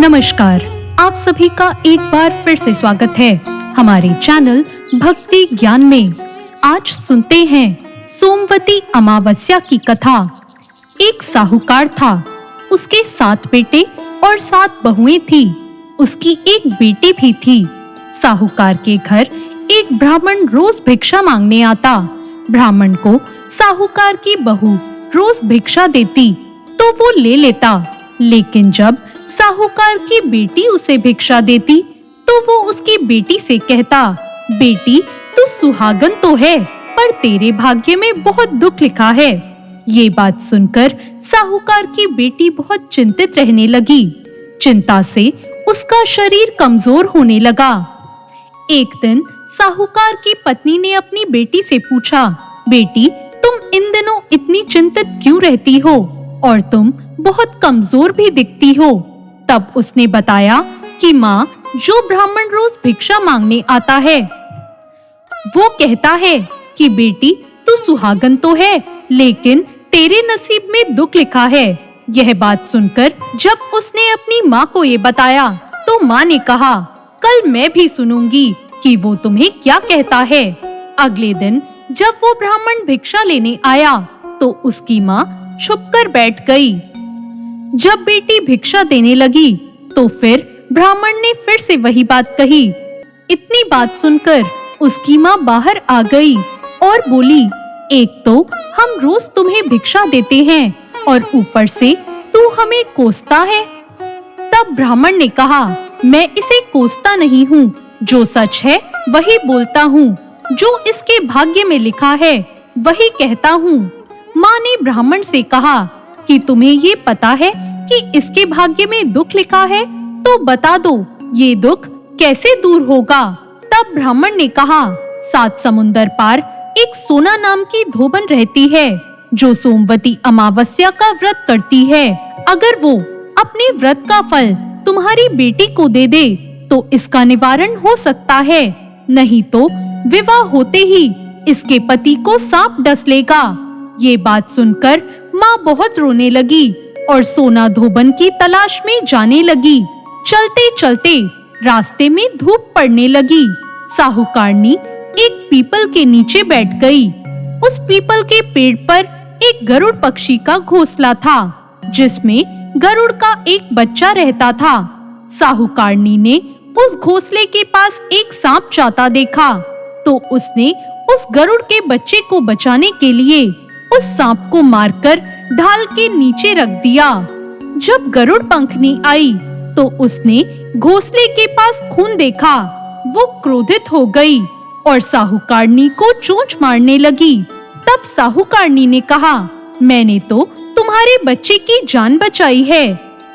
नमस्कार, आप सभी का एक बार फिर से स्वागत है हमारे चैनल भक्ति ज्ञान में। आज सुनते हैं सोमवती अमावस्या की कथा। एक साहूकार था, उसके 7 बेटे और 7 बहुएं थी। उसकी एक बेटी भी थी। साहूकार के घर एक ब्राह्मण रोज भिक्षा मांगने आता। ब्राह्मण को साहूकार की बहू रोज भिक्षा देती तो वो ले लेता, लेकिन जब साहूकार की बेटी उसे भिक्षा देती तो वो उसकी बेटी से कहता, बेटी तू सुहागन तो है, पर तेरे भाग्य में बहुत दुख लिखा है। ये बात सुनकर साहूकार की बेटी बहुत चिंतित रहने लगी। चिंता से उसका शरीर कमजोर होने लगा। एक दिन साहूकार की पत्नी ने अपनी बेटी से पूछा, बेटी तुम इन दिनों इतनी चिंतित क्यों रहती हो और तुम बहुत कमजोर भी दिखती हो। तब उसने बताया कि माँ, जो ब्राह्मण रोज भिक्षा मांगने आता है वो कहता है कि बेटी तू सुहागन तो है, लेकिन तेरे नसीब में दुख लिखा है। यह बात सुनकर जब उसने अपनी माँ को ये बताया तो माँ ने कहा, कल मैं भी सुनूंगी कि वो तुम्हें क्या कहता है। अगले दिन जब वो ब्राह्मण भिक्षा लेने आया तो उसकी माँ छुपकर बैठ गई। जब बेटी भिक्षा देने लगी तो फिर ब्राह्मण ने फिर से वही बात कही। इतनी बात सुनकर उसकी माँ बाहर आ गई और बोली, एक तो हम रोज तुम्हें भिक्षा देते हैं और ऊपर से तू हमें कोसता है। तब ब्राह्मण ने कहा, मैं इसे कोसता नहीं हूँ, जो सच है वही बोलता हूँ, जो इसके भाग्य में लिखा है वही कहता हूँ। माँ ने ब्राह्मण से कहा कि तुम्हें ये पता है कि इसके भाग्य में दुख लिखा है, तो बता दो ये दुख कैसे दूर होगा। तब ब्राह्मण ने कहा, 7 समुंदर पार एक सोना नाम की धोबन रहती है, जो सोमवती अमावस्या का व्रत करती है। अगर वो अपने व्रत का फल तुम्हारी बेटी को दे दे तो इसका निवारण हो सकता है, नहीं तो विवाह होते ही इसके पति को सांप डस लेगा। ये बात सुनकर माँ बहुत रोने लगी और सोना धोबन की तलाश में जाने लगी। चलते चलते रास्ते में धूप पड़ने लगी। साहूकारनी एक पीपल के नीचे बैठ गई। उस पीपल के पेड़ पर एक गरुड़ पक्षी का घोंसला था, जिसमें गरुड़ का एक बच्चा रहता था। साहूकारनी ने उस घोंसले के पास एक सांप जाता देखा तो उसने उस गरुड़ के बच्चे को बचाने के लिए उस सांप को मारकर ढाल के नीचे रख दिया। जब गरुड़ पंखनी आई तो उसने घोंसले के पास खून देखा। वो क्रोधित हो गई और साहूकारनी को चोंच मारने लगी। तब साहूकारनी ने कहा, मैंने तो तुम्हारे बच्चे की जान बचाई है।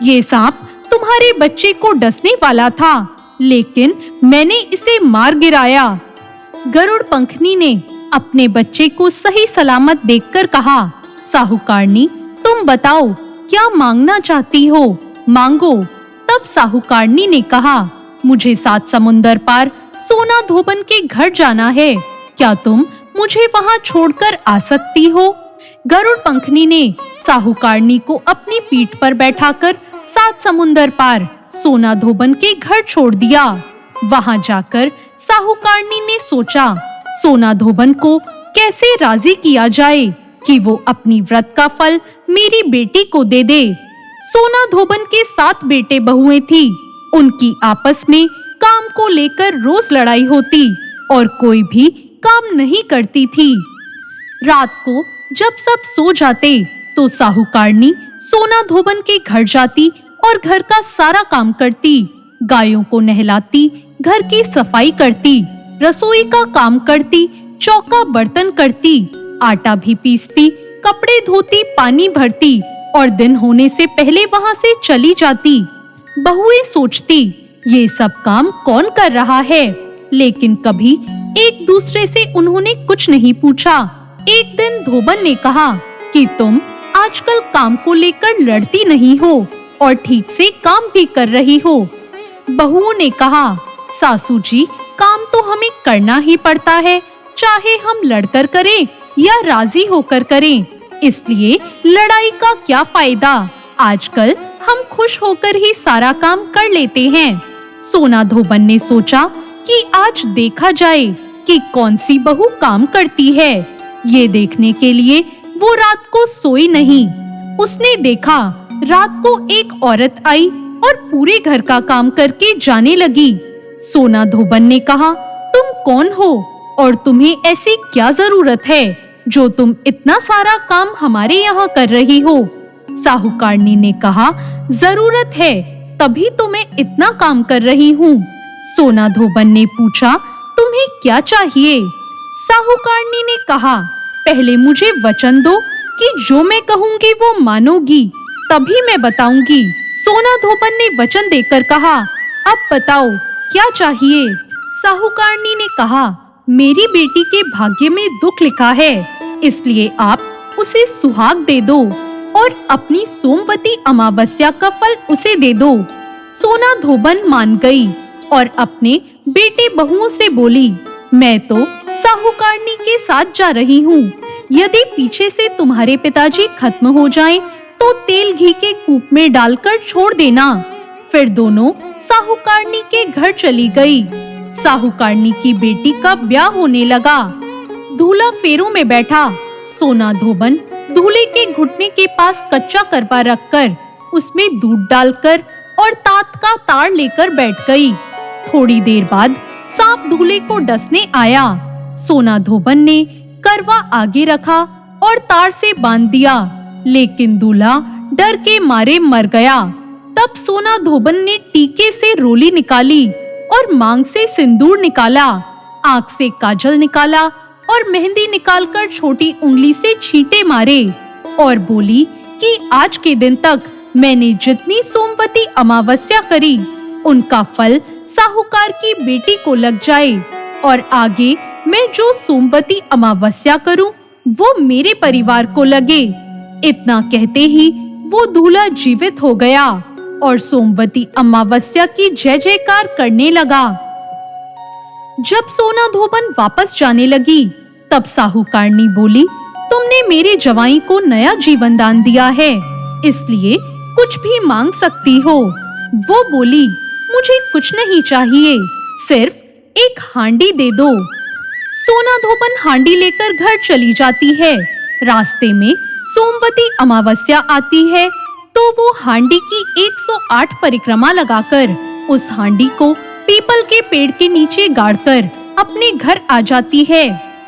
ये सांप तुम्हारे बच्चे को डसने वाला था, लेकिन मैंने इसे मार गिराया। गरुड़ पंखनी ने अपने बच्चे को सही सलामत देखकर कहा, साहूकारनी तुम बताओ क्या मांगना चाहती हो, मांगो। तब साहूकारनी ने कहा, मुझे 7 समुंदर पार सोना धोबन के घर जाना है, क्या तुम मुझे वहां छोड़कर आ सकती हो। गरुड़ पंखनी ने साहूकारनी को अपनी पीठ पर बैठाकर 7 समुंदर पार सोना धोबन के घर छोड़ दिया। वहां जाकर साहूकारनी ने सोचा, सोना धोबन को कैसे राजी किया जाए कि वो अपनी व्रत का फल मेरी बेटी को दे दे। सोना धोबन के 7 बेटे बहुएं थी। उनकी आपस में काम को लेकर रोज लड़ाई होती और कोई भी काम नहीं करती थी। रात को जब सब सो जाते तो साहूकारनी सोना धोबन के घर जाती और घर का सारा काम करती। गायों को नहलाती, घर की सफाई करती, रसोई का काम करती, चौका बर्तन करती, आटा भी पीसती, कपड़े धोती, पानी भरती और दिन होने से पहले वहां से चली जाती। बहुएं सोचती, ये सब काम कौन कर रहा है, लेकिन कभी एक दूसरे से उन्होंने कुछ नहीं पूछा। एक दिन धोबन ने कहा कि तुम आजकल काम को लेकर लड़ती नहीं हो और ठीक से काम भी कर रही हो। बहुओं ने कहा, सासू जी काम तो हमें करना ही पड़ता है, चाहे हम लड़कर करें या राजी होकर करें, इसलिए लड़ाई का क्या फायदा। आजकल हम खुश होकर ही सारा काम कर लेते हैं। सोना धोबन ने सोचा कि आज देखा जाए कि कौन सी बहू काम करती है। ये देखने के लिए वो रात को सोई नहीं। उसने देखा रात को एक औरत आई और पूरे घर का काम करके जाने लगी। सोना धोबन ने कहा, तुम कौन हो और तुम्हें ऐसी क्या जरूरत है जो तुम इतना सारा काम हमारे यहाँ कर रही हो? साहूकारनी ने कहा, जरूरत है तभी तो मैं इतना काम कर रही हूँ। सोना धोबन ने पूछा, तुम्हें क्या चाहिए? साहूकारनी ने कहा, पहले मुझे वचन दो कि जो मैं कहूँगी वो मानोगी, तभी मैं बताऊंगी। सोना धोबन ने वचन देकर कहा, अब बताओ क्या चाहिए? साहूकारनी ने कहा, मेरी बेटी के भाग्य में दुख लिखा है, इसलिए आप उसे सुहाग दे दो और अपनी सोमवती अमावस्या का फल उसे दे दो। सोना धोबन मान गई और अपने बेटे बहुओं से बोली, मैं तो साहूकारनी के साथ जा रही हूँ। यदि पीछे से तुम्हारे पिताजी खत्म हो जाएं, तो तेल घी के कूप में डालकर छोड़ देना। फिर दोनों साहूकारनी के घर चली गई। साहूकारनी की बेटी का ब्याह होने लगा। दूल्हा फेरों में बैठा। सोना धोबन दूल्हे के घुटने के पास कच्चा करवा रखकर उसमें दूध डालकर और तात का तार लेकर बैठ गई। थोड़ी देर बाद सांप दूल्हे को डसने आया। सोना धोबन ने करवा आगे रखा और तार से बांध दिया, लेकिन दूल्हा डर के मारे मर गया। तब सोना धोबन ने टीके से रोली निकाली और मांग से सिंदूर निकाला, आंख से काजल निकाला और मेहंदी निकालकर छोटी उंगली से छींटे मारे और बोली कि आज के दिन तक मैंने जितनी सोमवती अमावस्या करी, उनका फल साहूकार की बेटी को लग जाए और आगे मैं जो सोमवती अमावस्या करूं, वो मेरे परिवार को लगे। इतना कहते ही वो दूल्हा जीवित हो गया और सोमवती अमावस्या की जय जयकार करने लगा। जब सोना धोबन वापस जाने लगी, तब साहूकारनी बोली, तुमने मेरे जवाई को नया जीवन दान दिया है, इसलिए कुछ भी मांग सकती हो। वो बोली, मुझे कुछ नहीं चाहिए, सिर्फ एक हांडी दे दो। सोना धोबन हांडी लेकर घर चली जाती है। रास्ते में सोमवती अमावस्या आती है, तो वो हांडी की 108 परिक्रमा लगाकर उस हांडी को पीपल के पेड़ के नीचे गाड़कर अपने घर आ जाती है।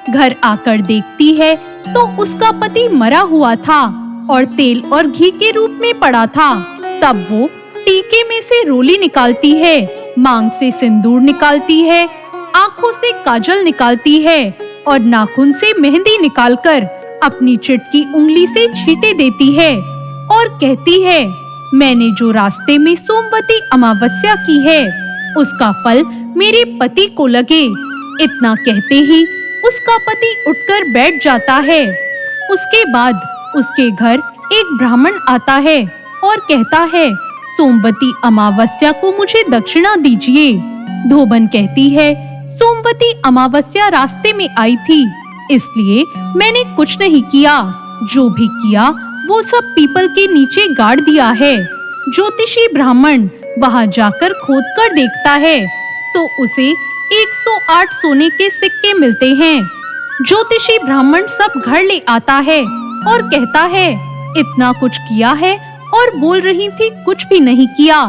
घर आकर देखती है तो उसका पति मरा हुआ था और तेल और घी के रूप में पड़ा था। तब वो टीके में से रोली निकालती है, मांग से सिंदूर निकालती है, आंखों से काजल निकालती है और नाखून से मेहंदी निकालकर अपनी चिटकी उंगली से छींटे देती है और कहती है, मैंने जो रास्ते में सोमवती अमावस्या की है, उसका फल मेरे पति को लगे। इतना कहते ही उसका पति उठकर बैठ जाता है। उसके बाद उसके घर एक ब्राह्मण आता है और कहता है, सोमवती अमावस्या को मुझे दक्षिणा दीजिए। धोबन कहती है, सोमवती अमावस्या रास्ते में आई थी, इसलिए मैंने कुछ नहीं किया। जो भी किया वो सब पीपल के नीचे गाड़ दिया है। ज्योतिषी ब्राह्मण वहां जाकर खोद कर देखता है तो उसे 108 सोने के सिक्के मिलते हैं। ज्योतिषी ब्राह्मण सब घर ले आता है और कहता है, इतना कुछ किया है और बोल रही थी कुछ भी नहीं किया।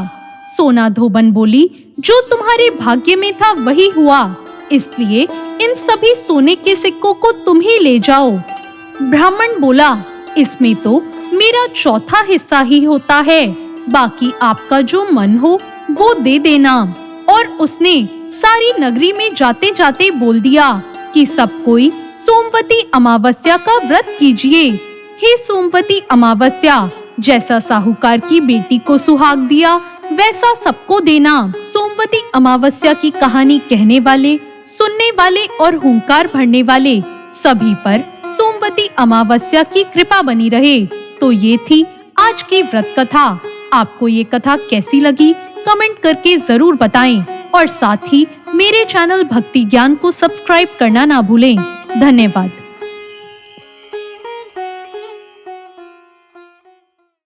सोना धोबन बोली, जो तुम्हारे भाग्य में था वही हुआ, इसलिए इन सभी सोने के सिक्कों को तुम ही ले जाओ। ब्राह्मण बोला, इसमें तो मेरा चौथा हिस्सा ही होता है, बाकी आपका जो मन हो वो दे देना। और उसने सारी नगरी में जाते जाते बोल दिया कि सब कोई सोमवती अमावस्या का व्रत कीजिए। हे सोमवती अमावस्या, जैसा साहूकार की बेटी को सुहाग दिया वैसा सबको देना। सोमवती अमावस्या की कहानी कहने वाले, सुनने वाले और हुंकार भरने वाले सभी पर सोमवती अमावस्या की कृपा बनी रहे। तो ये थी आज की व्रत कथा। आपको ये कथा कैसी लगी कमेंट करके जरूर बताएं और साथ ही मेरे चैनल भक्ति ज्ञान को सब्सक्राइब करना ना भूलें। धन्यवाद।